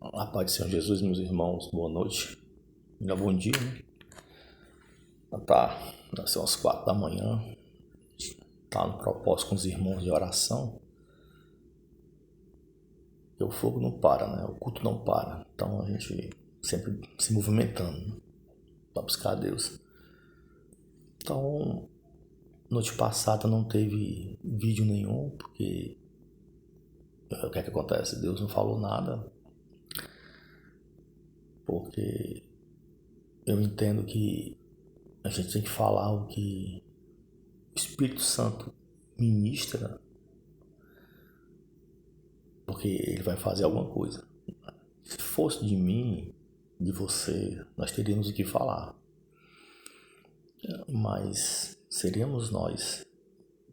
A paz do Senhor Jesus, meus irmãos, boa noite. Ainda bom dia, né? Já são as 4 da manhã. Tá no propósito com os irmãos de oração. E o fogo não para, né? O culto não para. Então a gente sempre se movimentando, né? Pra buscar a Deus. Então, noite passada não teve vídeo nenhum, porque o que é que acontece? Deus não falou nada, porque eu entendo que a gente tem que falar o que o Espírito Santo ministra, porque ele vai fazer alguma coisa. Se fosse de mim, de você, nós teríamos o que falar, mas seríamos nós.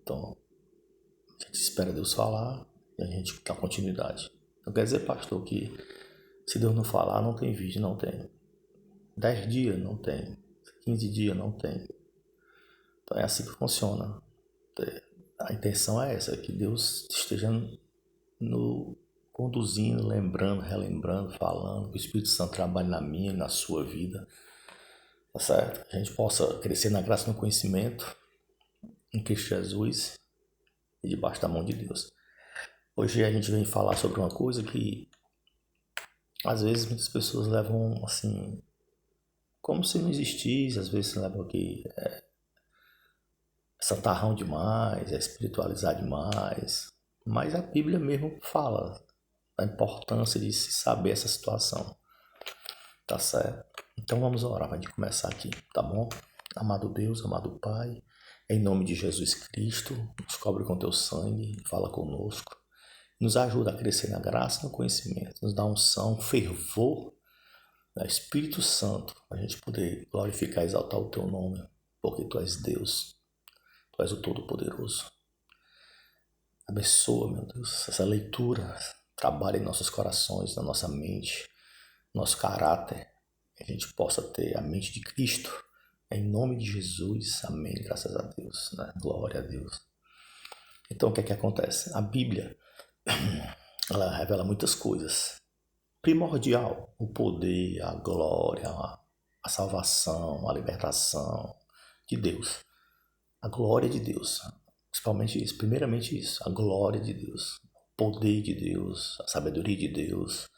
Então, a gente espera Deus falar e a gente dá continuidade. Não quer dizer, pastor, que se Deus não falar, não tem vídeo, não tem. 10 dias, não tem. 15 dias, não tem. Então é assim que funciona. A intenção é essa, que Deus esteja no conduzindo, lembrando, relembrando, falando, que o Espírito Santo trabalhe na minha e na sua vida, tá certo? Que a gente possa crescer na graça e no conhecimento em Cristo Jesus e debaixo da mão de Deus. Hoje a gente vem falar sobre uma coisa que às vezes muitas pessoas levam assim, como se não existisse, às vezes levam que é santarrão demais, é espiritualizar demais, mas a Bíblia mesmo fala da importância de se saber essa situação. Tá certo? Então vamos orar para a gente começar aqui, tá bom? Amado Deus, amado Pai, em nome de Jesus Cristo, nos cobre com teu sangue, fala conosco, nos ajuda a crescer na graça e no conhecimento, nos dá unção, fervor, né? Espírito Santo, para a gente poder glorificar e exaltar o teu nome, porque tu és Deus, tu és o Todo-Poderoso. Abençoa, meu Deus, essa leitura, trabalha em nossos corações, na nossa mente, nosso caráter, que a gente possa ter a mente de Cristo. Em nome de Jesus, amém, graças a Deus, né? Glória a Deus. Então o que é que acontece? A Bíblia, ela revela muitas coisas. Primordial, o poder, a glória, a salvação, a libertação de Deus. A glória de Deus, principalmente isso, primeiramente isso, a glória de Deus, o poder de Deus, a sabedoria de Deus.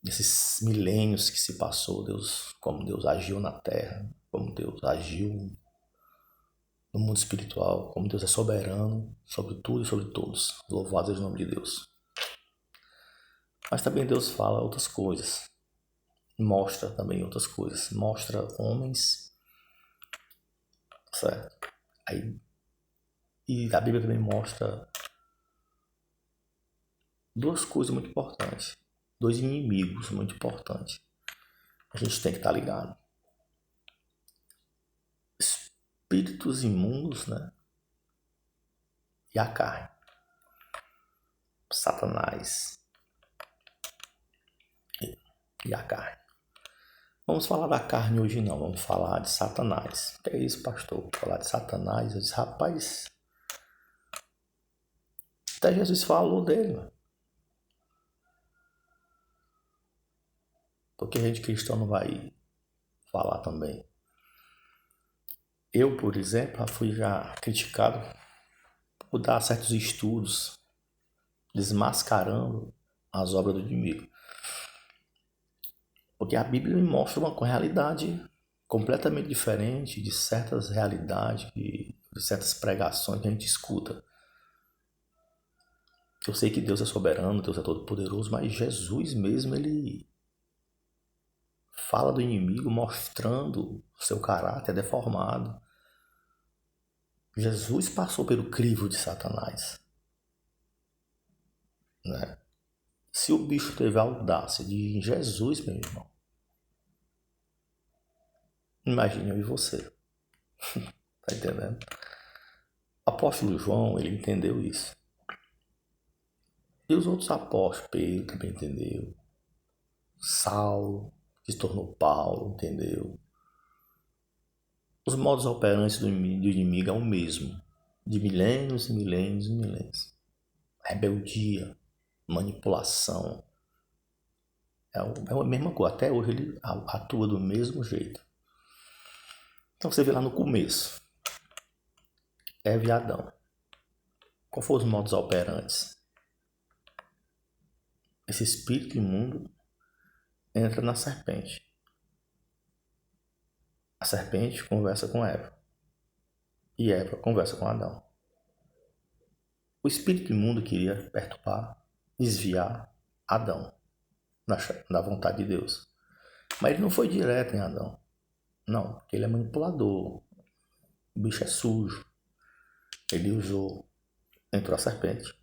Esses milênios que se passou, Deus, como Deus agiu na terra, como Deus agiu no mundo espiritual, como Deus é soberano sobre tudo e sobre todos. Louvado seja o nome de Deus. Mas também Deus fala outras coisas, mostra também outras coisas, mostra homens, certo? E a Bíblia também mostra duas coisas muito importantes, dois inimigos muito importantes. A gente tem que estar ligado. Espíritos imundos, né? E a carne. Satanás e a carne. Vamos falar da carne hoje não, vamos falar de Satanás. O que é isso, pastor? Falar de Satanás? Eu disse, rapaz, até Jesus falou dele, mano. Porque a gente cristão não vai falar também. Eu, por exemplo, fui já criticado por dar certos estudos desmascarando as obras do inimigo. Porque a Bíblia me mostra uma realidade completamente diferente de certas realidades, de certas pregações que a gente escuta. Eu sei que Deus é soberano, Deus é todo-poderoso, mas Jesus mesmo, ele fala do inimigo mostrando o seu caráter deformado. Jesus passou pelo crivo de Satanás, né? Se o bicho teve a audácia de ir em Jesus, meu irmão, imagine eu e você. Tá entendendo? O apóstolo João, ele entendeu isso. E os outros apóstolos, Pedro também entendeu. Saulo, que se tornou Paulo, entendeu? Os modos operantes do inimigo é o mesmo. De milênios e milênios e milênios. Rebeldia, manipulação, É a mesma coisa. Até hoje ele atua do mesmo jeito. Então você vê lá no começo. Eva e Adão. Qual foram os modus operantes? Esse espírito imundo entra na serpente. A serpente conversa com Eva. E Eva conversa com Adão. O espírito imundo queria perturbar, desviar Adão da vontade de Deus. Mas ele não foi direto em Adão. Não, porque ele é manipulador. O bicho é sujo. Ele entrou a serpente.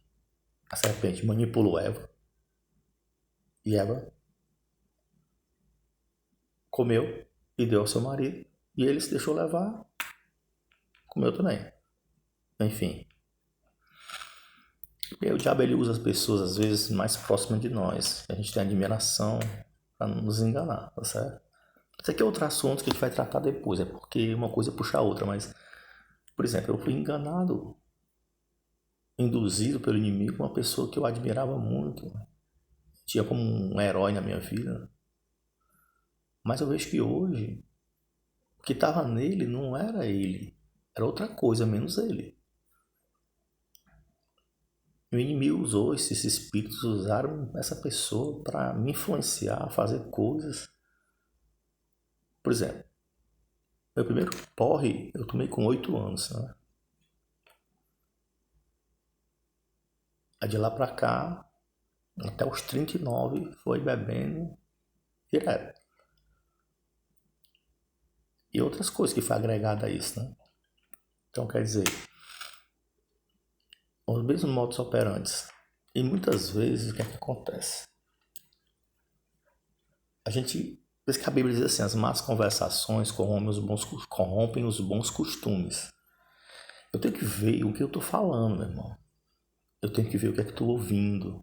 A serpente manipulou Eva. E Eva comeu e deu ao seu marido. E ele se deixou levar. Comeu também. Enfim. E aí o diabo ele usa as pessoas às vezes mais próximas de nós. A gente tem admiração para não nos enganar, tá certo? Isso aqui é outro assunto que a gente vai tratar depois. É porque uma coisa puxa a outra. Mas, por exemplo, eu fui enganado, induzido pelo inimigo, uma pessoa que eu admirava muito. Tinha como um herói na minha vida. Mas eu vejo que hoje, o que estava nele não era ele. Era outra coisa, menos ele. O inimigo usou, esses espíritos usaram essa pessoa para me influenciar a fazer coisas. Por exemplo, meu primeiro porre eu tomei com 8 anos, né? Aí de lá pra cá, até os 39, foi bebendo direto. E outras coisas que foi agregada a isso, né? Então, quer dizer, os mesmos modus operantes. E muitas vezes, o que é que acontece? A gente, por isso que a Bíblia diz assim, as más conversações corrompem os bons costumes. Eu tenho que ver o que eu tô falando, meu irmão. Eu tenho que ver o que é que eu tô ouvindo.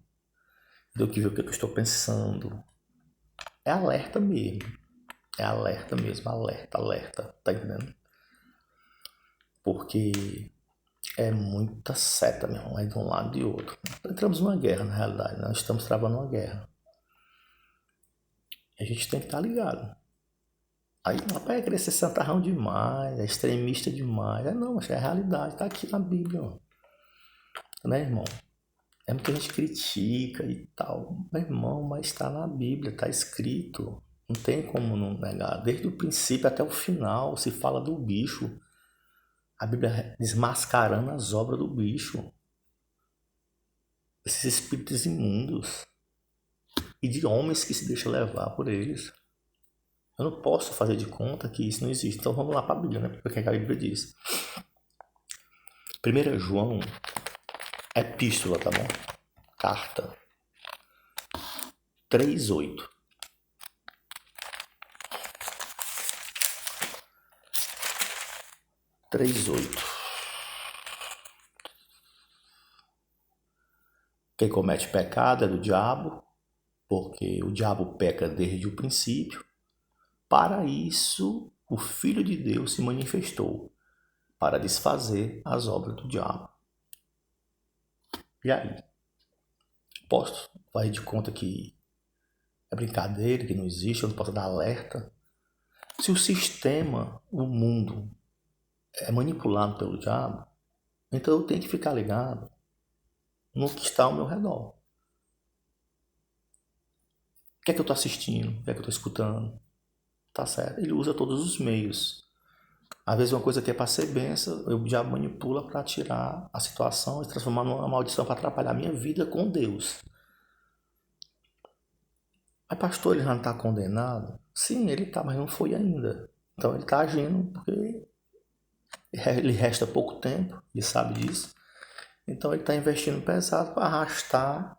Eu tenho que ver o que é que eu estou pensando. É alerta mesmo. É alerta mesmo, alerta. Tá entendendo? Porque é muita seta, meu irmão, aí de um lado e de outro. Entramos numa guerra, na realidade. Nós estamos travando uma guerra. A gente tem que estar ligado. Aí, rapaz, é querer ser santarrão demais, é extremista demais. Não, mas é a realidade, tá aqui na Bíblia, ó. Né, irmão? É muita gente critica e tal. Meu irmão, mas está na Bíblia, está escrito. Não tem como não negar. Desde o princípio até o final se fala do bicho. A Bíblia desmascarando as obras do bicho. Esses espíritos imundos. E de homens que se deixam levar por eles. Eu não posso fazer de conta que isso não existe. Então vamos lá para a Bíblia, né? Porque a Bíblia diz. 1 João, epístola, tá bom? Carta 3:8. 3:8. Quem comete pecado é do diabo, porque o diabo peca desde o princípio. Para isso, o Filho de Deus se manifestou, para desfazer as obras do diabo. E aí? Posso fazer de conta que é brincadeira, que não existe, eu não posso dar alerta? Se o sistema, o mundo, é manipulado pelo diabo, então eu tenho que ficar ligado no que está ao meu redor. O que é que eu estou assistindo? O que é que eu estou escutando? Tá certo? Ele usa todos os meios. Às vezes uma coisa que é para ser benção, o diabo manipula para tirar a situação e transformar numa maldição para atrapalhar a minha vida com Deus. Mas pastor, ele já não está condenado? Sim, ele está, mas não foi ainda. Então ele está agindo porque lhe resta pouco tempo, ele sabe disso. Então ele está investindo pesado para arrastar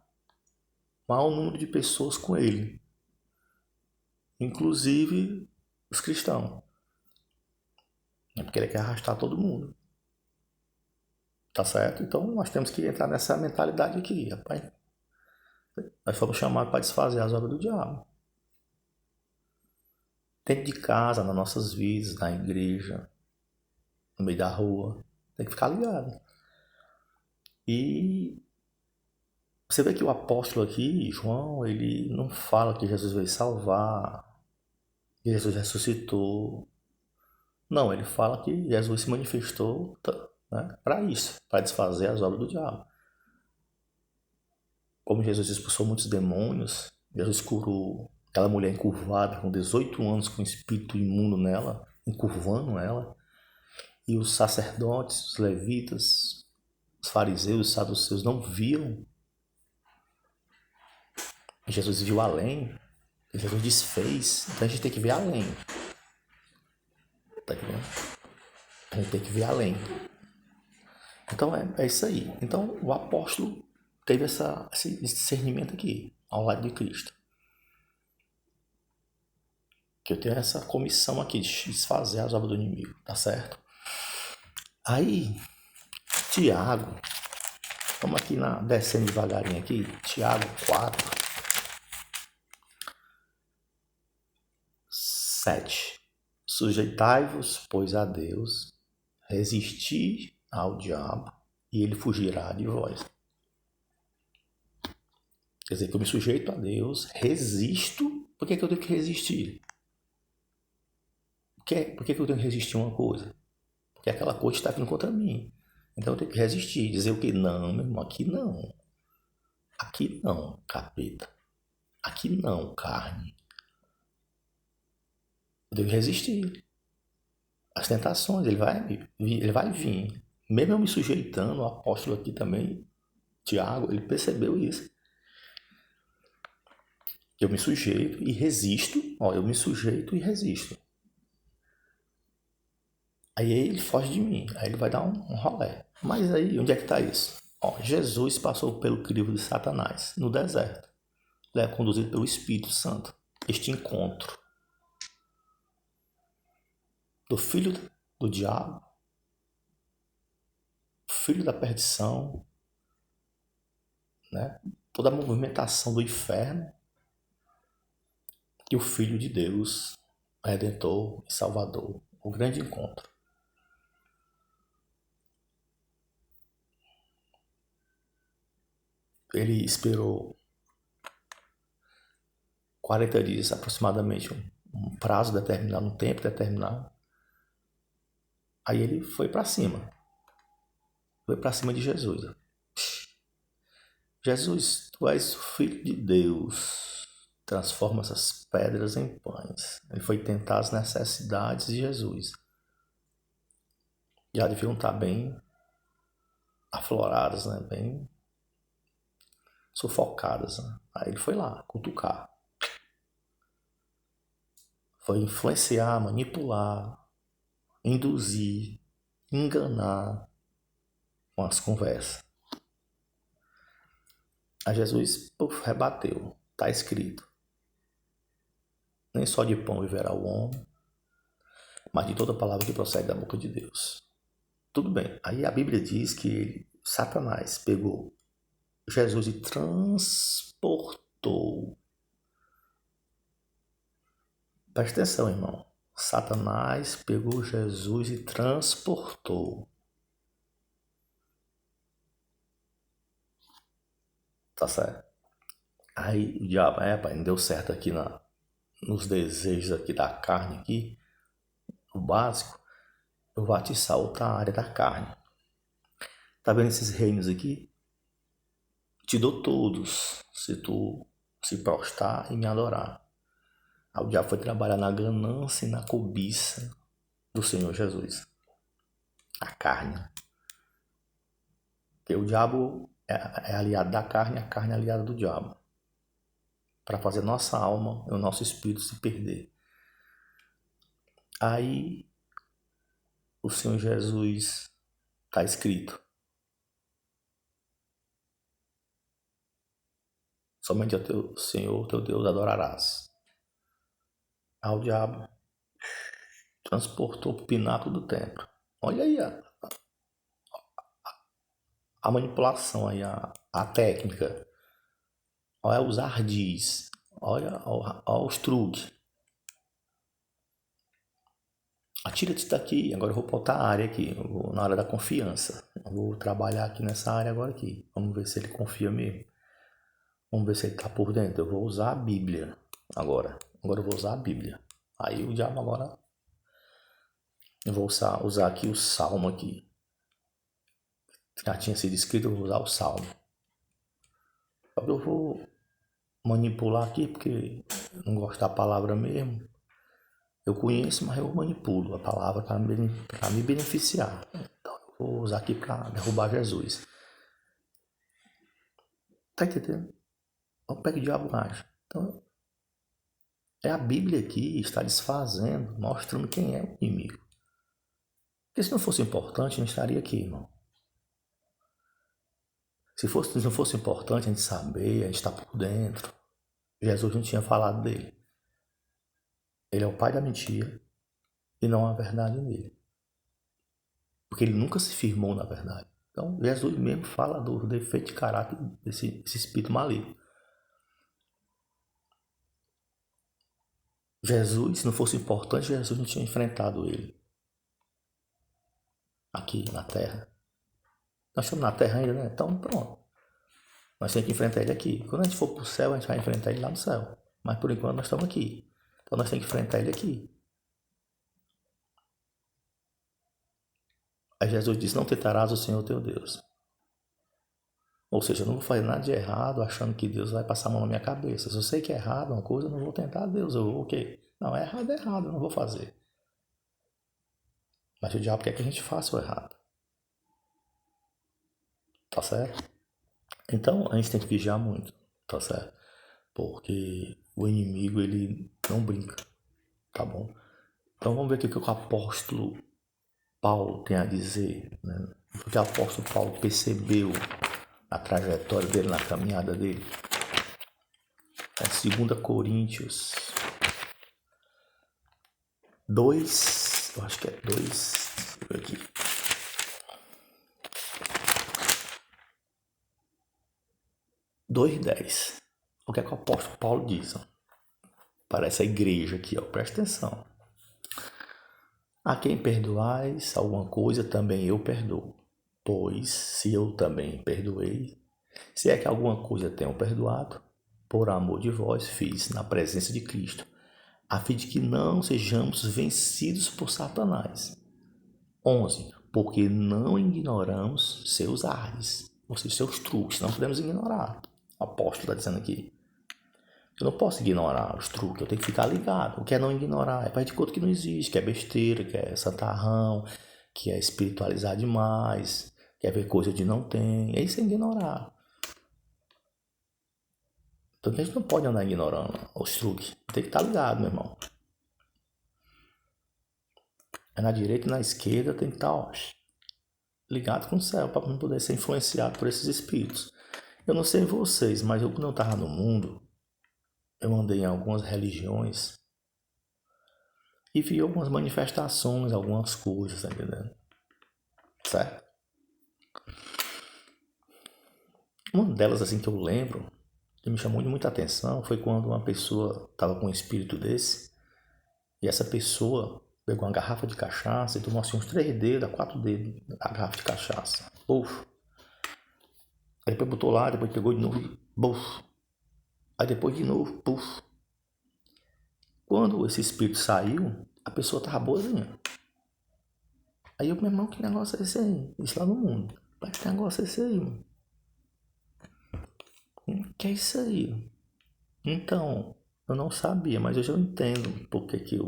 o maior número de pessoas com ele. Inclusive os cristãos. É porque ele quer arrastar todo mundo. Tá certo? Então nós temos que entrar nessa mentalidade aqui, rapaz. Nós fomos chamados para desfazer as obras do diabo. Dentro de casa, nas nossas vidas, na igreja, no meio da rua. Tem que ficar ligado. E Você vê que o apóstolo aqui, João, ele não fala que Jesus veio salvar, que Jesus ressuscitou. Não, ele fala que Jesus se manifestou, né, para isso, para desfazer as obras do diabo. Como Jesus expulsou muitos demônios, Jesus curou aquela mulher encurvada com 18 anos com um espírito imundo nela, encurvando ela, e os sacerdotes, os levitas, os fariseus, os saduceus não viam. Jesus viu além, Jesus desfez, então a gente tem que ver além. Tá entendendo? A gente tem que ver além. Então é isso aí. Então o apóstolo teve esse discernimento aqui, ao lado de Cristo. Que eu tenho essa comissão aqui de desfazer as obras do inimigo, tá certo? Aí, Tiago, vamos aqui descendo devagarinho aqui, Tiago 4, 7. Sujeitai-vos, pois, a Deus, resisti ao diabo, e ele fugirá de vós. Quer dizer que eu me sujeito a Deus, resisto. Por que eu tenho que resistir? Por que eu tenho que resistir a uma coisa? Porque aquela coisa está vindo contra mim. Então eu tenho que resistir. Dizer o que? Não, meu irmão, aqui não. Aqui não, capeta. Aqui não, carne. Eu tenho que resistir. As tentações, ele vai vir. Mesmo eu me sujeitando, o apóstolo aqui também, Tiago, ele percebeu isso. Eu me sujeito e resisto. Ó, eu me sujeito e resisto. Aí ele foge de mim. Aí ele vai dar um rolé. Mas aí, onde é que está isso? Ó, Jesus passou pelo crivo de Satanás, no deserto. Ele é conduzido pelo Espírito Santo. Este encontro do filho do diabo, filho da perdição, né? Toda a movimentação do inferno, e o Filho de Deus, Redentor e Salvador, o grande encontro. Ele esperou 40 dias aproximadamente, um prazo determinado, um tempo determinado. Aí ele foi para cima. Foi para cima de Jesus. Jesus, tu és o Filho de Deus. Transforma essas pedras em pães. Ele foi tentar as necessidades de Jesus. Já deviam estar bem afloradas, né? Bem sufocadas. Né? Aí ele foi lá cutucar. Foi influenciar, manipular, induzir, enganar com as conversas. A Jesus rebateu. Está escrito. Nem só de pão viverá o homem, mas de toda palavra que procede da boca de Deus. Tudo bem. Aí a Bíblia diz que Satanás pegou Jesus e transportou. Presta atenção, irmão. Satanás pegou Jesus e transportou. Tá certo? Aí o diabo, pai, não deu certo aqui nos desejos aqui da carne aqui, o básico, eu vou atiçar outra área da carne. Tá vendo esses reinos aqui? Te dou todos, se tu se prostrar e me adorar. Aí o diabo foi trabalhar na ganância e na cobiça do Senhor Jesus. A carne. Porque o diabo é aliado da carne, a carne é aliada do diabo. Para fazer nossa alma e o nosso espírito se perder. Aí o Senhor Jesus está escrito. Somente ao teu Senhor, teu Deus, adorarás. Aí o diabo transportou para o pináculo do templo. Olha aí a manipulação, aí, a técnica. Olha os ardis. Olha os truques. Atira disso daqui. Agora eu vou botar a área aqui. Eu na área da confiança. Eu vou trabalhar aqui nessa área agora aqui. Vamos ver se ele confia mesmo. Vamos ver se ele está por dentro. Eu vou usar a Bíblia agora. Agora eu vou usar a Bíblia. Aí o diabo agora... Eu vou usar aqui o Salmo aqui. Já tinha sido escrito, eu vou usar o Salmo. Eu vou manipular aqui porque não gosto da palavra mesmo. Eu conheço, mas eu manipulo a palavra para me beneficiar. Então eu vou usar aqui para derrubar Jesus. Tá entendendo? Vamos pegar o diabo age. Então é a Bíblia aqui está desfazendo, mostrando quem é o inimigo. Porque se não fosse importante, não estaria aqui, irmão. Se não fosse importante a gente saber, a gente estar por dentro, Jesus não tinha falado dele. Ele é o pai da mentira e não há verdade nele. Porque ele nunca se firmou na verdade. Então, Jesus mesmo fala do defeito de caráter desse espírito maligno. Jesus, se não fosse importante, Jesus não tinha enfrentado ele aqui na terra. Nós estamos na terra ainda, né? Então, pronto. Nós temos que enfrentar ele aqui. Quando a gente for para o céu, a gente vai enfrentar ele lá no céu. Mas por enquanto nós estamos aqui. Então nós temos que enfrentar ele aqui. Aí Jesus disse, não tentarás o Senhor teu Deus. Ou seja, eu não vou fazer nada de errado achando que Deus vai passar a mão na minha cabeça. Se eu sei que é errado uma coisa, eu não vou tentar Deus. Eu vou o quê? Não, é errado, eu não vou fazer. Mas o diabo quer que a gente faça o errado. Tá certo? Então a gente tem que vigiar muito. Tá certo? Porque o inimigo, ele não brinca. Tá bom? Então vamos ver aqui o que o apóstolo Paulo tem a dizer, né? O que o apóstolo Paulo percebeu na trajetória dele, na caminhada dele. É 2 Coríntios 2, eu acho que é 2, aqui. 2:10. O que é que o apóstolo Paulo diz? Ó? Para essa igreja aqui, ó, presta atenção. A quem perdoais alguma coisa, também eu perdoo. Pois, se eu também perdoei, se é que alguma coisa tenho perdoado, por amor de vós fiz na presença de Cristo, a fim de que não sejamos vencidos por Satanás. 11. Porque não ignoramos seus ardes, ou seja, seus truques, não podemos ignorar. O apóstolo está dizendo aqui. Eu não posso ignorar os truques, eu tenho que ficar ligado. O que é não ignorar? É para de conta que não existe, que é besteira, que é santarrão, que é espiritualizar demais, que é ver coisa de não tem. É isso é ignorar. Então a gente não pode andar ignorando os truques. Tem que estar ligado, meu irmão. É na direita e na esquerda tem que estar ó, ligado com o céu para não poder ser influenciado por esses espíritos. Eu não sei vocês, mas eu quando eu estava no mundo, eu andei em algumas religiões e vi algumas manifestações, algumas coisas, tá entendendo? Certo? Uma delas, assim, que eu lembro, que me chamou de muita atenção, foi quando uma pessoa estava com um espírito desse, e essa pessoa pegou uma garrafa de cachaça e tomou assim uns 3 dedos, 4 dedos da garrafa de cachaça. Puf. Aí depois botou lá, depois pegou de novo e buf. Aí depois de novo, puf. Quando esse espírito saiu, a pessoa tava boazinha. Aí eu, meu irmão, que negócio é esse aí? Isso lá no mundo. Mas que negócio é esse aí, mano? Que é isso aí? Então, eu não sabia, mas hoje eu entendo porque que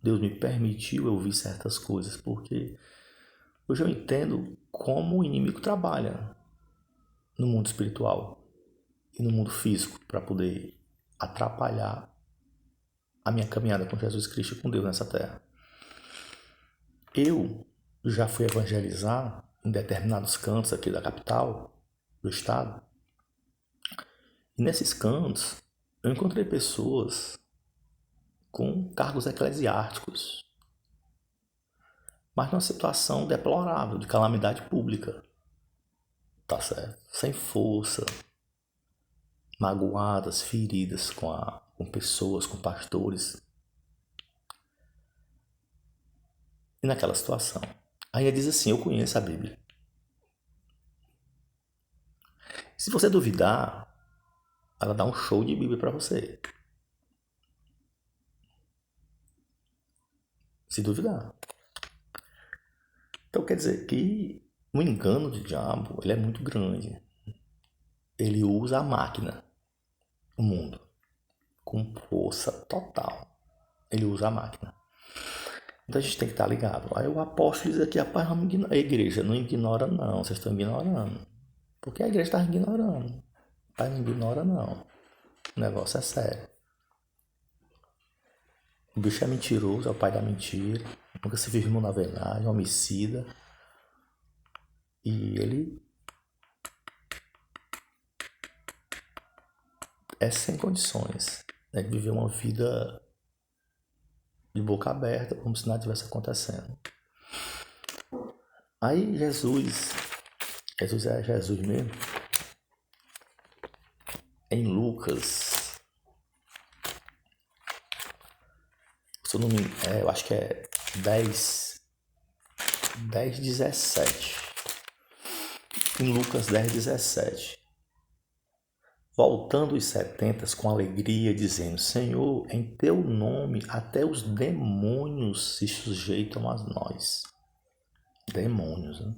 Deus me permitiu eu ouvir certas coisas. Porque hoje eu entendo como o inimigo trabalha no mundo espiritual e no mundo físico para poder atrapalhar a minha caminhada com Jesus Cristo e com Deus nessa terra. Eu já fui evangelizar em determinados cantos aqui da capital, do estado, e nesses cantos eu encontrei pessoas com cargos eclesiásticos, mas numa situação deplorável, de calamidade pública, tá certo? Sem força, magoadas, feridas com pessoas, com pastores. E naquela situação. Aí ele diz assim, eu conheço a Bíblia. Se você duvidar, Ela dá um show de Bíblia para você. Se duvidar. Então quer dizer que o engano do diabo, ele é muito grande. Ele usa a máquina, o mundo, com força total. Ele usa a máquina. Então a gente tem que estar ligado. Aí o apóstolo diz aqui, rapaz, a igreja não ignora não, vocês estão ignorando. Porque a igreja está ignorando. Pai, não ignora não. O negócio é sério. O bicho é mentiroso, é o pai da mentira. Nunca se firmou na verdade, é um homicida. E ele é sem condições, né, de viver uma vida de boca aberta, como se nada tivesse acontecendo. Aí Jesus é Jesus mesmo. Em Lucas, se eu não me engano, eu acho que é 10:17. Em Lucas 10:17. Voltando os 70 com alegria, dizendo: Senhor, em teu nome até os demônios se sujeitam a nós. Demônios, né?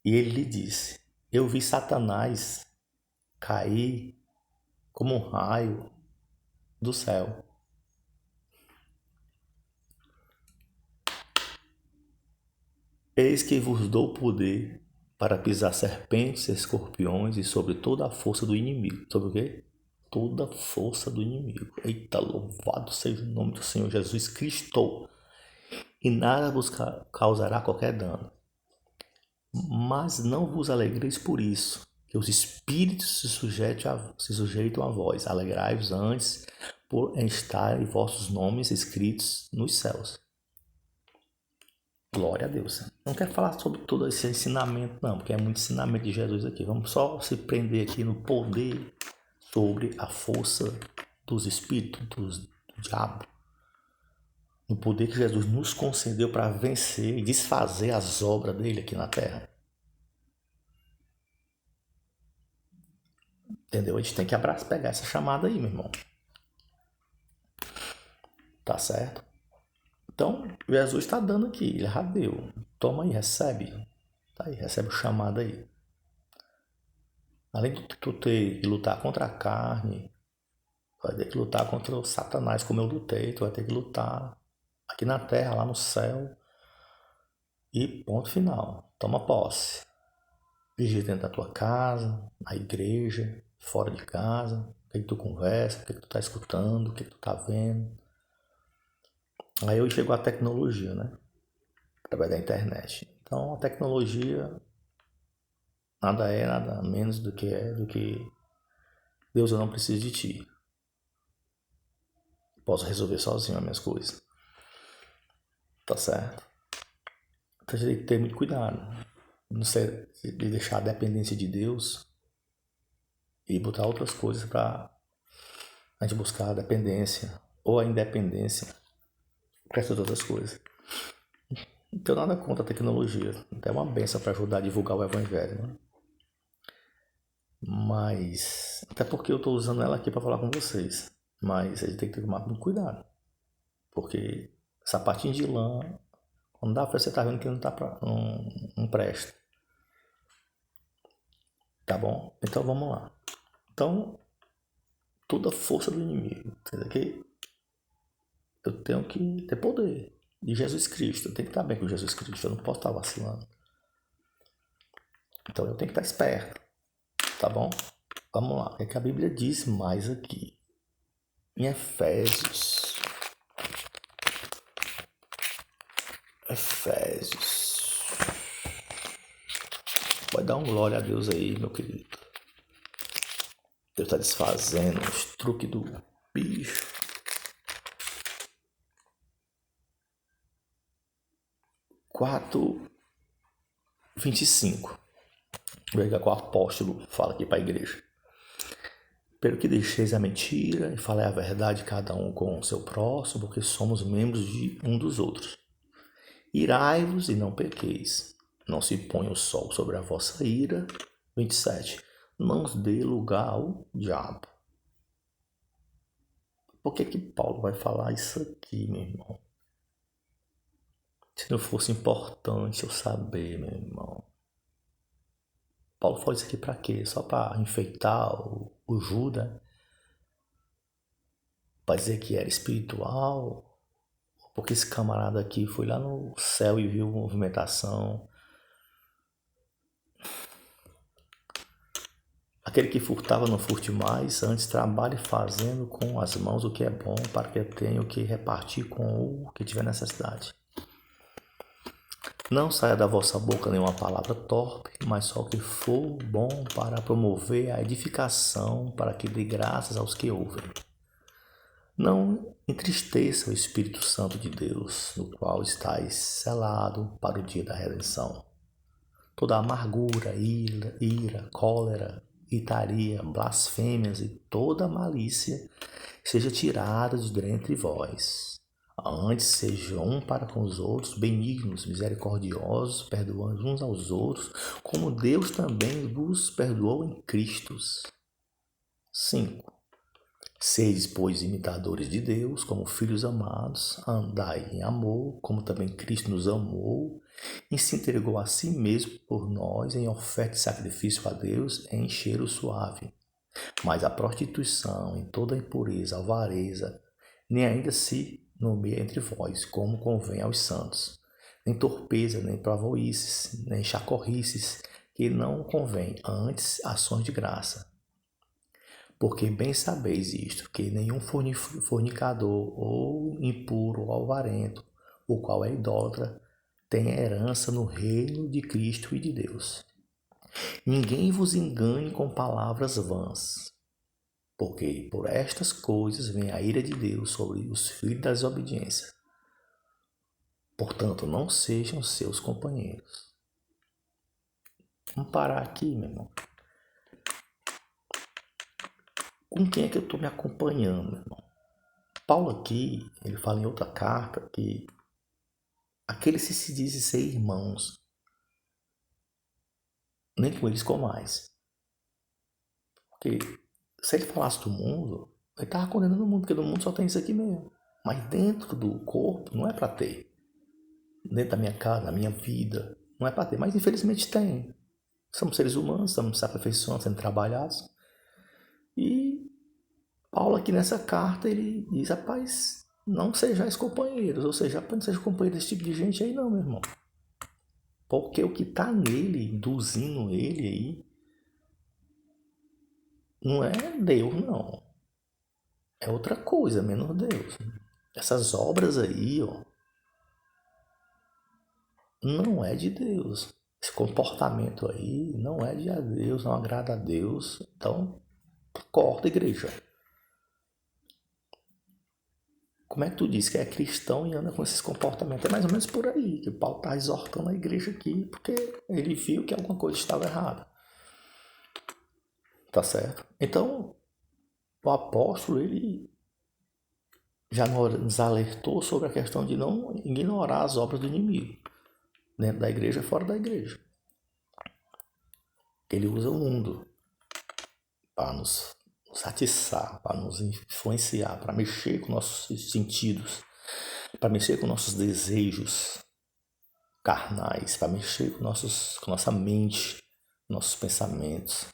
E ele lhe disse: Eu vi Satanás cair como um raio do céu. Eis que vos dou poder para pisar serpentes, escorpiões e sobre toda a força do inimigo. Sobre o quê? Toda a força do inimigo. Eita, louvado seja o nome do Senhor Jesus Cristo. E nada vos causará qualquer dano. Mas não vos alegreis por isso, que os espíritos se sujeitam a vós. Alegrai-vos antes por estarem vossos nomes escritos nos céus. Glória a Deus. Não quero falar sobre todo esse ensinamento, não, porque é muito ensinamento de Jesus aqui. Vamos só se prender aqui no poder sobre a força dos espíritos, do diabo. No poder que Jesus nos concedeu para vencer e desfazer as obras dele aqui na terra. Entendeu? A gente tem que pegar essa chamada aí, meu irmão. Tá certo? Então, Jesus está dando aqui, ele já deu. Toma aí, recebe. Tá aí, recebe o chamado aí. Além de tu ter que lutar contra a carne, vai ter que lutar contra o Satanás, como eu lutei. Tu vai ter que lutar aqui na terra, lá no céu. E ponto final. Toma posse. Vigia dentro da tua casa, na igreja, fora de casa. O que tu conversa, o que tu tá escutando, o que tu tá vendo. Aí hoje chegou a tecnologia, né? Através da internet. Então a tecnologia nada é, nada menos do que Deus, eu não preciso de ti. Posso resolver sozinho as minhas coisas. Tá certo? Então a gente tem que ter muito cuidado. Não ser, de deixar a dependência de Deus e botar outras coisas para a gente buscar a dependência ou a independência para essas outras coisas. Não tenho nada contra a tecnologia. É uma benção para ajudar a divulgar o evangelho, né? Mas, até porque eu estou usando ela aqui para falar com vocês. Mas a gente tem que tomar muito cuidado. Porque sapatinho de lã, quando dá pra você tá vendo que não presta. Tá bom? Então vamos lá. Então, toda a força do inimigo. Entendeu? Que eu tenho que ter poder de Jesus Cristo. Eu tenho que estar bem com Jesus Cristo. Eu não posso estar vacilando. Então eu tenho que estar esperto. Tá bom? Vamos lá. O que a Bíblia diz mais aqui? Em Efésios. Vai dar um glória a Deus aí, meu querido. Deus está desfazendo os truques do bicho. Quatro 25. Veja que o apóstolo fala aqui para a igreja. Pelo que deixeis a mentira e falei a verdade cada um com o seu próximo, porque somos membros de um dos outros. Irai-vos e não pequeis. Não se ponha o sol sobre a vossa ira. 27. Não dê lugar ao diabo. Por que Paulo vai falar isso aqui, meu irmão? Se não fosse importante eu saber, meu irmão. Paulo falou isso aqui pra quê? Só pra enfeitar o Judas? Pra dizer que era espiritual? Porque esse camarada aqui foi lá no céu e viu movimentação. Aquele que furtava não furte mais, antes trabalhe fazendo com as mãos o que é bom, para que tenha o que repartir com o que tiver necessidade. Não saia da vossa boca nenhuma palavra torpe, mas só o que for bom para promover a edificação, para que dê graças aos que ouvem. Não entristeça o Espírito Santo de Deus, no qual estáis selado para o dia da redenção. Toda amargura, ira, cólera, gritaria, blasfêmias e toda malícia seja tirada de dentre vós. Antes sejam um para com os outros benignos, misericordiosos, perdoando uns aos outros, como Deus também vos perdoou em Cristo. 5. Sedes, pois, imitadores de Deus, como filhos amados, andai em amor, como também Cristo nos amou, e se entregou a si mesmo por nós em oferta e sacrifício a Deus em cheiro suave. Mas a prostituição, em toda a impureza, alvareza, nem ainda se nomeia entre vós, como convém aos santos. Nem torpeza, nem pravoices, nem chacorrices, que não convém, antes ações de graça. Porque bem sabeis isto, que nenhum fornicador, ou impuro, ou avarento, o qual é idólatra, tem herança no reino de Cristo e de Deus. Ninguém vos engane com palavras vãs, porque por estas coisas vem a ira de Deus sobre os filhos da desobediência. Portanto, não sejam seus companheiros. Vamos parar aqui, meu irmão. Com quem é que eu estou me acompanhando, meu irmão? Paulo aqui, ele fala em outra carta que aqueles que se dizem ser irmãos, nem com eles comais. Porque se ele falasse do mundo, ele estava condenando o mundo, porque no mundo só tem isso aqui mesmo. Mas dentro do corpo não é para ter. Dentro da minha casa, da minha vida, não é para ter. Mas infelizmente tem. Somos seres humanos, estamos se aperfeiçoando, sendo trabalhados. E Paulo aqui nessa carta, ele diz, rapaz, não sejais companheiros. Ou seja, não seja companheiro desse tipo de gente aí não, meu irmão. Porque o que está nele, induzindo ele aí, não é Deus, não. É outra coisa, menos Deus. Essas obras aí, ó, não é de Deus. Esse comportamento aí não é de Deus, não agrada a Deus. Então, corta a igreja. Como é que tu diz que é cristão e anda com esses comportamentos? É mais ou menos por aí que Paulo está exortando a igreja aqui, porque ele viu que alguma coisa estava errada. Tá certo? Então, o apóstolo, ele já nos alertou sobre a questão de não ignorar as obras do inimigo, dentro da igreja e fora da igreja. Ele usa o mundo para nos atiçar, para nos influenciar, para mexer com nossos sentidos, para mexer com nossos desejos carnais, para mexer com nossa mente, nossos pensamentos.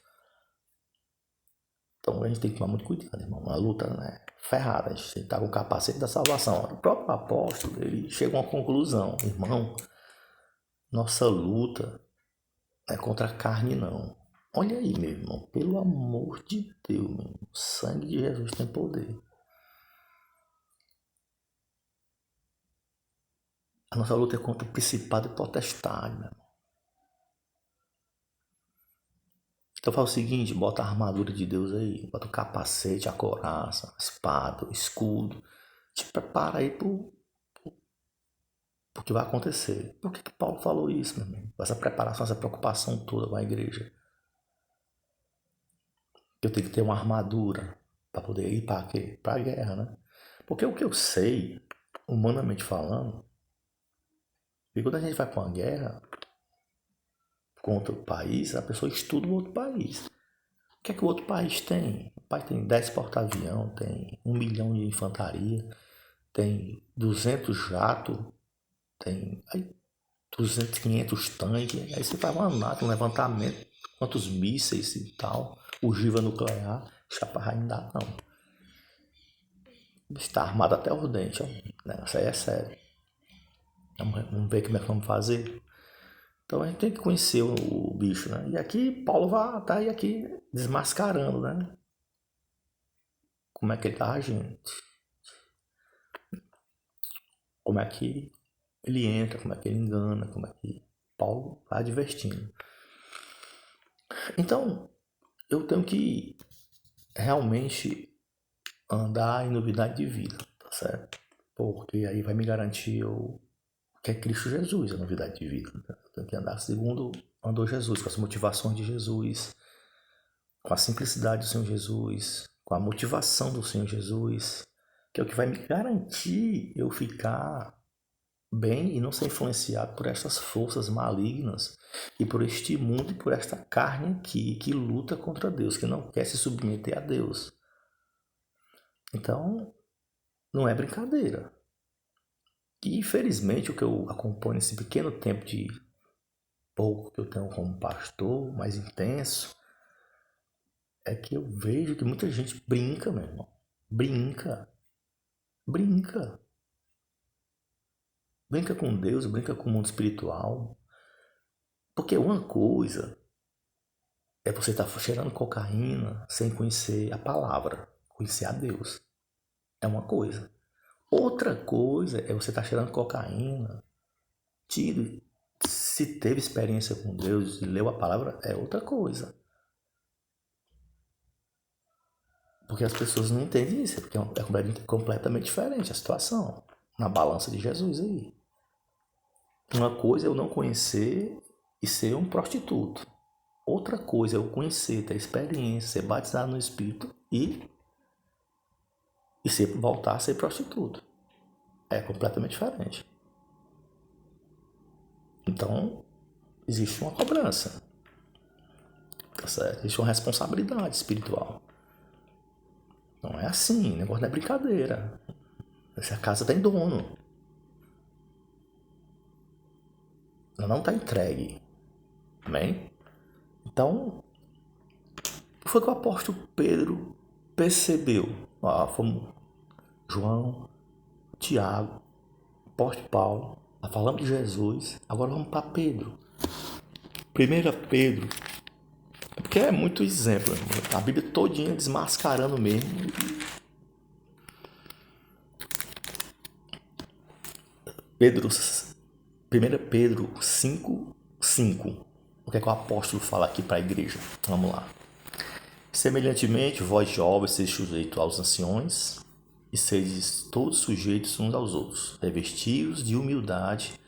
Então a gente tem que tomar muito cuidado, irmão. Uma luta, né, ferrada, a gente tem que estar com o capacete da salvação. O próprio apóstolo, ele chega a uma conclusão, irmão, nossa luta não é contra a carne, não. Olha aí, meu irmão, pelo amor de Deus, meu irmão, o sangue de Jesus tem poder. A nossa luta é contra o principado e potestade, meu irmão. Então faz o seguinte, bota a armadura de Deus aí, bota o capacete, a coraça, a espada, o escudo. Te prepara aí pro que vai acontecer. Por que Paulo falou isso, meu irmão? Essa preparação, essa preocupação toda com a igreja. Eu tenho que ter uma armadura para poder ir para quê? Para a guerra, né? Porque o que eu sei, humanamente falando, e quando a gente vai para uma guerra contra o país, a pessoa estuda o outro país. que é que o outro país tem? O país tem 10 porta-avião, tem 1 milhão de infantaria, tem 200 jatos, tem 200, 500 tanques. Aí você faz uma análise, um levantamento, quantos mísseis e tal, ogiva nuclear, chapa não dá não. Está armado até os dentes, ó. O negócio aí é sério. Vamos ver como é que vamos fazer. Então a gente tem que conhecer o bicho, né? E aqui Paulo vai estar aí aqui desmascarando, né? Como é que ele tá agindo. Como é que ele entra, como é que ele engana, como é que Paulo vai advertindo. Então, eu tenho que realmente andar em novidade de vida, tá certo? Porque aí vai me garantir o que é Cristo Jesus, a novidade de vida. Né? Eu tenho que andar segundo andou Jesus, com as motivações de Jesus, com a simplicidade do Senhor Jesus, com a motivação do Senhor Jesus, que é o que vai me garantir eu ficar bem e não ser influenciado por essas forças malignas e por este mundo e por esta carne aqui que luta contra Deus, que não quer se submeter a Deus. Então, não é brincadeira. E infelizmente o que eu acompanho nesse pequeno tempo de pouco que eu tenho como pastor, mais intenso, é que eu vejo que muita gente brinca, meu irmão. Brinca. Brinca. Brinca com Deus, brinca com o mundo espiritual. Porque uma coisa é você estar cheirando cocaína sem conhecer a palavra, conhecer a Deus. É uma coisa. Outra coisa é você estar cheirando cocaína, se teve experiência com Deus e leu a palavra, é outra coisa. Porque as pessoas não entendem isso, porque é completamente diferente a situação. Na balança de Jesus aí. Uma coisa é eu não conhecer e ser um prostituto. Outra coisa é eu conhecer, ter experiência, ser batizado no Espírito voltar a ser prostituto. É completamente diferente. Então, existe uma cobrança. Tá certo? Existe uma responsabilidade espiritual. Não é assim, o negócio não é brincadeira. Essa casa tem dono. Ela não está entregue. Amém? Então, o que foi que o apóstolo Pedro percebeu? Fomos João, Tiago, apóstolo Paulo, falamos de Jesus, agora vamos para Pedro. 1 Pedro, porque é muito exemplo, a Bíblia todinha desmascarando mesmo. 1 Pedro 5:5. O que é que o apóstolo fala aqui para a igreja? Vamos lá. Semelhantemente, vós jovens, sede sujeitos aos anciões, e sedes todos sujeitos uns aos outros, revestidos de humildade,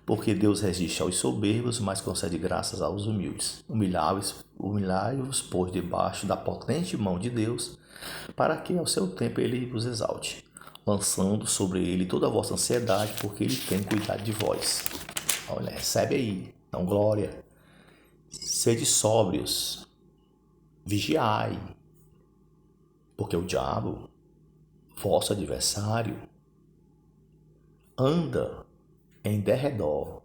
porque Deus resiste aos soberbos, mas concede graças aos humildes. Humilhai-vos, pois, debaixo da potente mão de Deus, para que ao seu tempo ele vos exalte, lançando sobre ele toda a vossa ansiedade, porque ele tem cuidado de vós. Olha, recebe aí, dão glória. Sede sóbrios, vigiai, porque o diabo, vosso adversário, anda em derredor,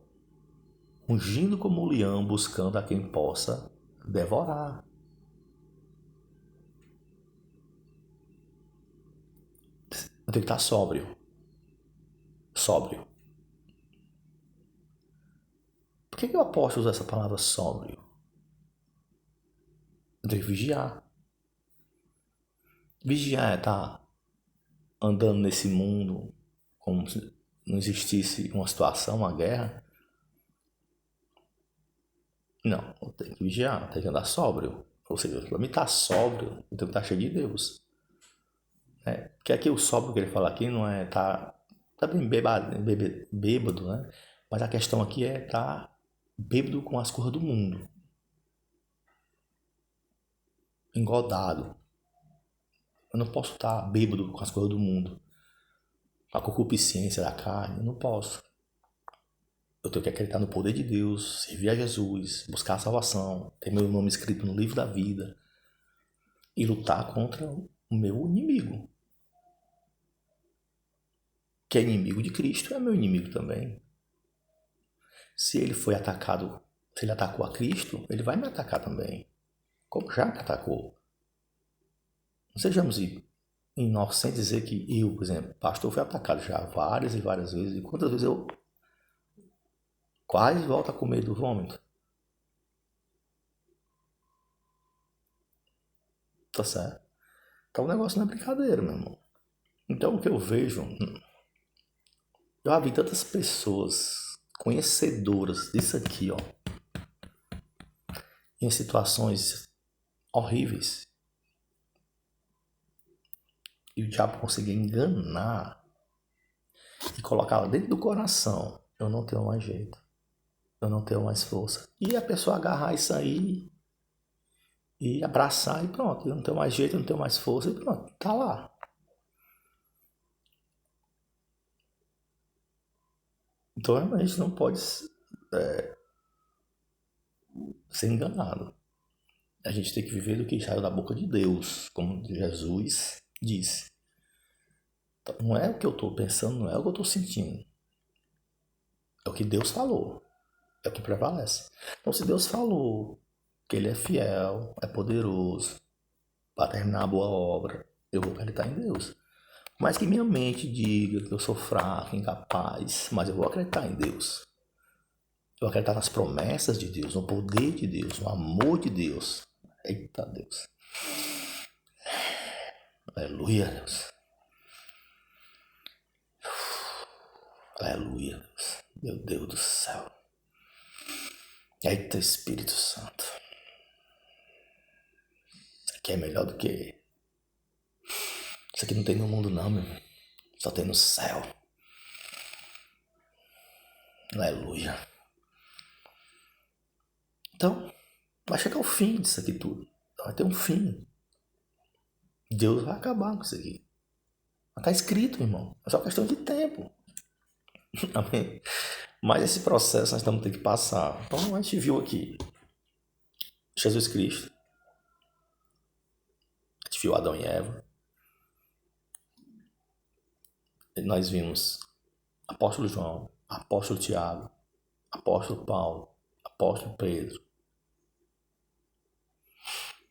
rugindo como um leão, buscando a quem possa devorar. Eu tenho que estar sóbrio. Sóbrio. Por que eu posso usar essa palavra sóbrio? Eu tenho que vigiar. Vigiar é estar andando nesse mundo como se não existisse uma situação, uma guerra. Não, eu tenho que vigiar, eu tenho que andar sóbrio. Ou seja, para mim estar sóbrio, eu tenho que estar cheio de Deus. Porque aqui o sóbrio que ele fala aqui não é tá bem bêbado, né? Mas a questão aqui é estar bêbado com as coisas do mundo. Engodado. Eu não posso estar bêbado com as coisas do mundo. A concupiscência da carne, eu não posso. Eu tenho que acreditar no poder de Deus, servir a Jesus, buscar a salvação, ter meu nome escrito no livro da vida. e lutar contra o meu inimigo. Que é inimigo de Cristo, é meu inimigo também. Se ele foi atacado, se ele atacou a Cristo, ele vai me atacar também. Como já me atacou. Não sejamos inocentes dizer que eu, por exemplo, pastor, fui atacado já várias e várias vezes. E quantas vezes eu quase volto a comer do vômito? Tá certo? Então o negócio não é brincadeira, meu irmão. Então o que eu vejo, eu já vi tantas pessoas conhecedoras disso aqui, ó, em situações horríveis. E o diabo conseguia enganar e colocá-la dentro do coração. Eu não tenho mais jeito. Eu não tenho mais força. E a pessoa agarrar isso aí e abraçar e pronto. Eu não tenho mais jeito, eu não tenho mais força e pronto. Tá lá. Então a gente não pode ser enganado. A gente tem que viver do que saiu da boca de Deus, como Jesus disse. Então, não é o que eu estou pensando, não é o que eu estou sentindo. É o que Deus falou. É o que prevalece. Então, se Deus falou que Ele é fiel, é poderoso para terminar a boa obra, eu vou acreditar em Deus. Mas que minha mente diga que eu sou fraco, incapaz, mas eu vou acreditar em Deus. Eu vou acreditar nas promessas de Deus, no poder de Deus, no amor de Deus. Eita Deus. Aleluia, Deus. Aleluia, Deus. Meu Deus do céu. Eita Espírito Santo. Isso aqui é melhor do que... Isso aqui não tem no mundo não, meu irmão. Só tem no céu. Aleluia. Então, vai chegar o fim disso aqui tudo. Vai ter um fim. Deus vai acabar com isso aqui. Está escrito, irmão. É só questão de tempo. Amém? Mas esse processo nós vamos ter que passar. Então a gente viu aqui Jesus Cristo. A gente viu Adão e Eva. E nós vimos apóstolo João, apóstolo Tiago, apóstolo Paulo, apóstolo Pedro.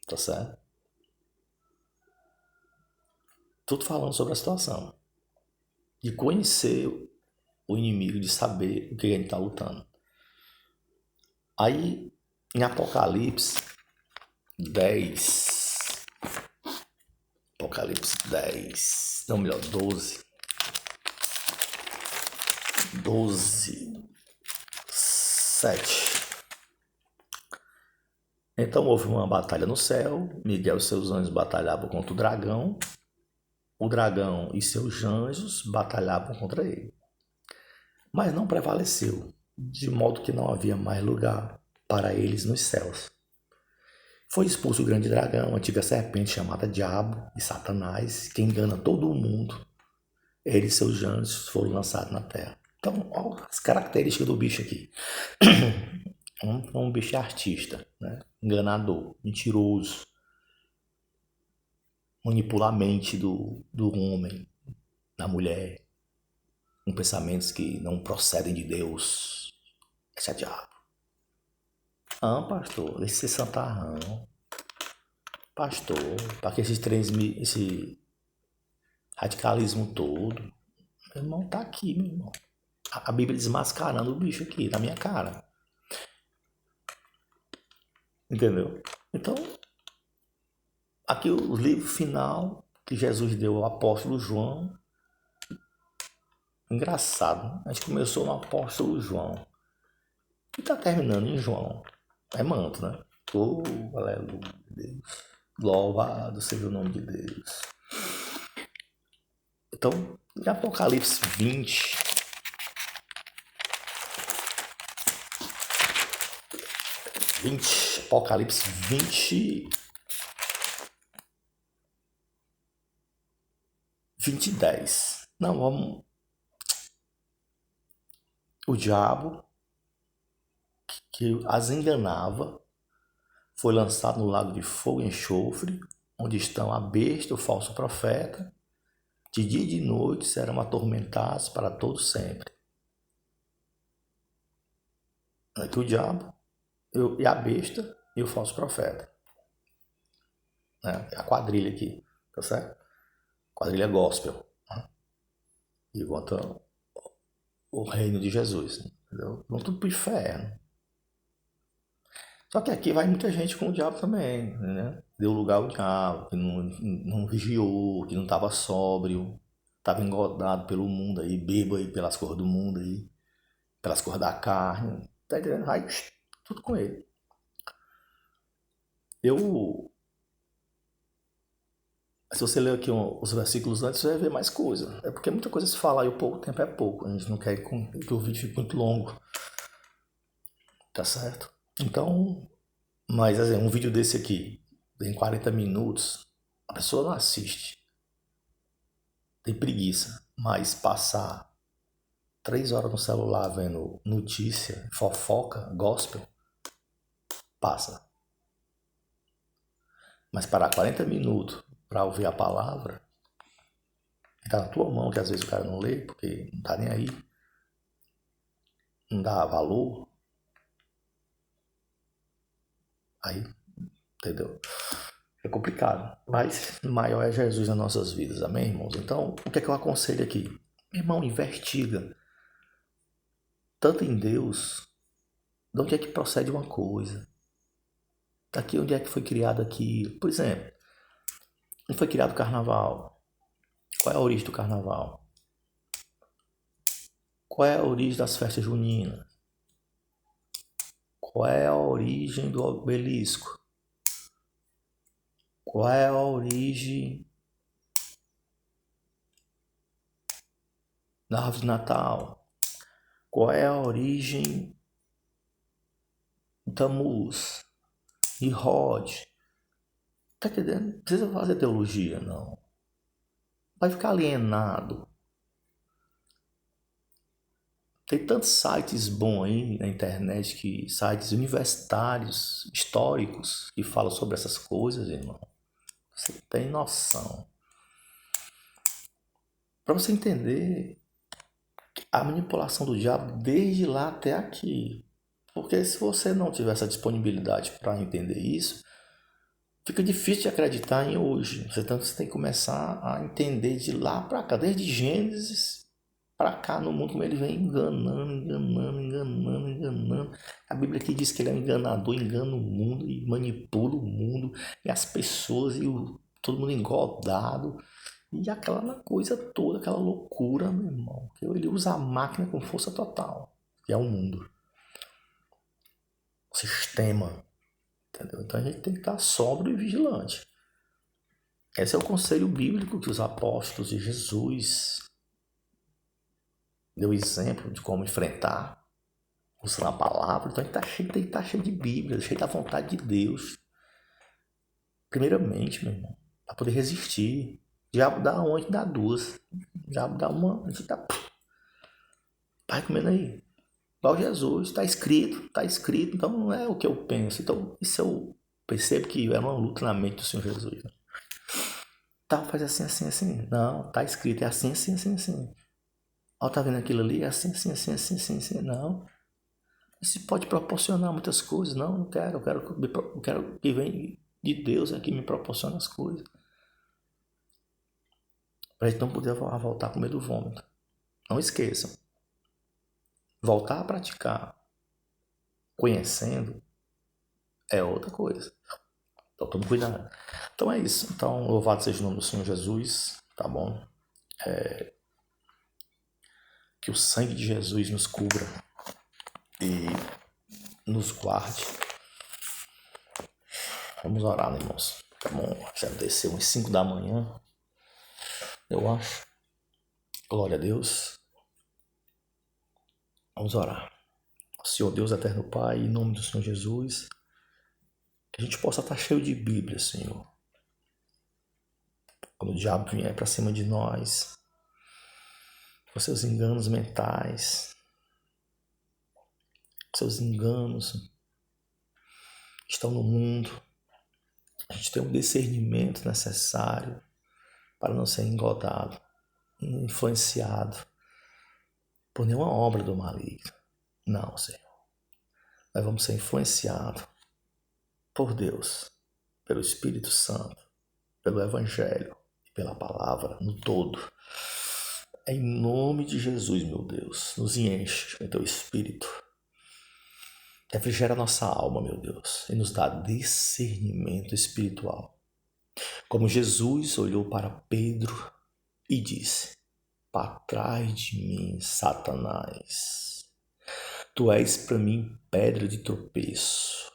Tá certo? Tudo falando sobre a situação. De conhecer o inimigo, de saber o que ele está lutando. Aí, em Apocalipse 10, Apocalipse 10, não, melhor, 12, 7. Então houve uma batalha no céu, Miguel e seus anjos batalhavam contra o dragão e seus anjos batalhavam contra ele. Mas não prevaleceu, de modo que não havia mais lugar para eles nos céus. Foi expulso o grande dragão, a antiga serpente chamada Diabo e Satanás, que engana todo o mundo. Ele e seus anjos foram lançados na terra. Então, olha as características do bicho aqui. Um bicho artista, né? Enganador, mentiroso, manipula a mente do homem, da mulher, com pensamentos que não procedem de Deus. Esse é diabo. Ah, pastor, deixa ser santarrão. Pastor, para que esse radicalismo todo. Meu irmão, tá aqui, meu irmão. A Bíblia desmascarando o bicho aqui, na minha cara. Entendeu? Então, aqui o livro final que Jesus deu ao apóstolo João. Engraçado, a gente começou no apóstolo João e tá terminando em João. É manto, né? Oh, aleluia, Deus. Louvado seja o nome de Deus. Então, em Apocalipse 20, Apocalipse 20, 10. Não, vamos... O diabo que as enganava foi lançado no lago de fogo e enxofre, onde estão a besta, o falso profeta, de dia e de noite serão atormentados para todo sempre. Aqui o diabo e a besta e o falso profeta. Né? A quadrilha aqui, tá certo? Quadrilha gospel. Né? E contra o reino de Jesus. Entendeu? Vão tudo pro inferno. Só que aqui vai muita gente com o diabo também, né? Deu lugar ao diabo, que não vigiou, que não estava sóbrio, estava engodado pelo mundo aí, bêbado aí pelas cores do mundo aí, pelas cores da carne. Tá entendendo? Vai tudo com ele. Se você ler aqui os versículos antes, você vai ver mais coisa. É porque muita coisa se fala e o pouco tempo é pouco. A gente não quer que o vídeo fique muito longo. Tá certo? Então, mas assim, um vídeo desse aqui, em 40 minutos, a pessoa não assiste. Tem preguiça. Mas passar 3 horas no celular vendo notícia, fofoca, gospel, passa. Mas parar 40 minutos para ouvir a palavra, que tá na tua mão, que às vezes o cara não lê, porque não tá nem aí, não dá valor, aí, entendeu? É complicado. Mas maior é Jesus nas nossas vidas, amém, irmãos? Então, o que é que eu aconselho aqui? Irmão, investiga tanto em Deus, de onde é que procede uma coisa, daqui onde é que foi criado aquilo. Por exemplo, onde foi criado o carnaval? Qual é a origem do carnaval? Qual é a origem das festas juninas? Qual é a origem do obelisco? Qual é a origem da árvore de Natal? Qual é a origem do Tammuz? E Rod? Tá entendendo? Não precisa fazer teologia, não. Vai ficar alienado. Tem tantos sites bons aí na internet, sites universitários, históricos, que falam sobre essas coisas, irmão. Você tem noção. Para você entender a manipulação do diabo desde lá até aqui. Porque se você não tiver essa disponibilidade para entender isso, fica difícil de acreditar em hoje. Então você tem que começar a entender de lá para cá, desde Gênesis para cá no mundo, como ele vem enganando. A Bíblia aqui diz que ele é um enganador, engana o mundo e manipula o mundo e as pessoas e todo mundo engodado. E aquela coisa toda, aquela loucura, meu irmão. Ele usa a máquina com força total, que é o mundo. O sistema. Entendeu? Então a gente tem que estar sóbrio e vigilante. Esse é o conselho bíblico que os apóstolos de Jesus deu exemplo de como enfrentar, usando a palavra. Então a gente tem que estar cheio de Bíblia, cheio da vontade de Deus. Primeiramente, meu irmão, para poder resistir. O diabo dá uma, a gente dá duas. O diabo dá uma, a gente dá. Vai comendo aí. Igual Jesus, está escrito, então não é o que eu penso. Então, isso eu percebo que era uma luta na mente do Senhor Jesus. Né? Tá, faz assim, assim, assim. Não, tá escrito, é assim, assim, assim, assim. Ó, tá vendo aquilo ali? É assim, assim, assim, assim, assim, assim. Não. Isso pode proporcionar muitas coisas. Não, não quero. Eu quero que venha de Deus aqui me proporcione as coisas. Pra gente não poder voltar com medo do vômito. Não esqueçam. Voltar a praticar conhecendo é outra coisa. Então tome cuidado. Então é isso. Então louvado seja o nome do Senhor Jesus. Tá bom? Que o sangue de Jesus nos cubra e nos guarde. Vamos orar, né, irmãos? Tá bom? Já desceu umas 5 da manhã, eu acho. Glória a Deus. Vamos orar. Senhor Deus, eterno Pai, em nome do Senhor Jesus, que a gente possa estar cheio de Bíblia, Senhor. Quando o diabo vier para cima de nós, com seus enganos mentais, seus enganos estão no mundo, A gente tem um discernimento necessário para não ser engodado, influenciado por nenhuma obra do maligno. Não, Senhor. Nós vamos ser influenciados por Deus, pelo Espírito Santo, pelo Evangelho e pela palavra no todo. Em nome de Jesus, meu Deus, nos enche com teu Espírito. Refrigera nossa alma, meu Deus, e nos dá discernimento espiritual. Como Jesus olhou para Pedro e disse: para trás de mim, Satanás. Tu és para mim pedra de tropeço.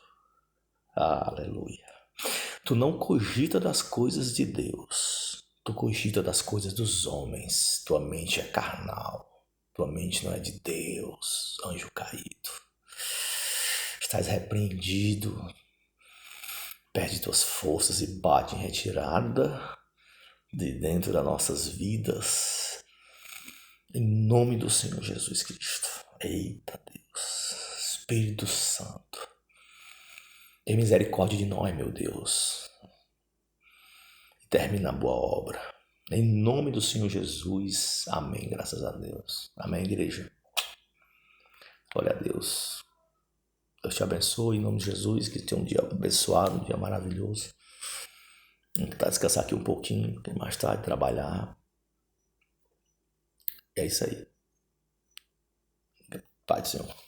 Aleluia. Tu não cogita das coisas de Deus. Tu cogita das coisas dos homens. Tua mente é carnal. Tua mente não é de Deus, anjo caído. Estás repreendido. Perde tuas forças e bate em retirada de dentro das nossas vidas. Em nome do Senhor Jesus Cristo. Eita Deus. Espírito Santo. Tem misericórdia de nós, meu Deus. E termina a boa obra. Em nome do Senhor Jesus. Amém. Graças a Deus. Amém, igreja. Glória a Deus. Deus te abençoe em nome de Jesus. Que tenha um dia abençoado, um dia maravilhoso. Vamos tentar descansar aqui um pouquinho. Tem mais tarde trabalhar. É isso aí. Pai do Senhor.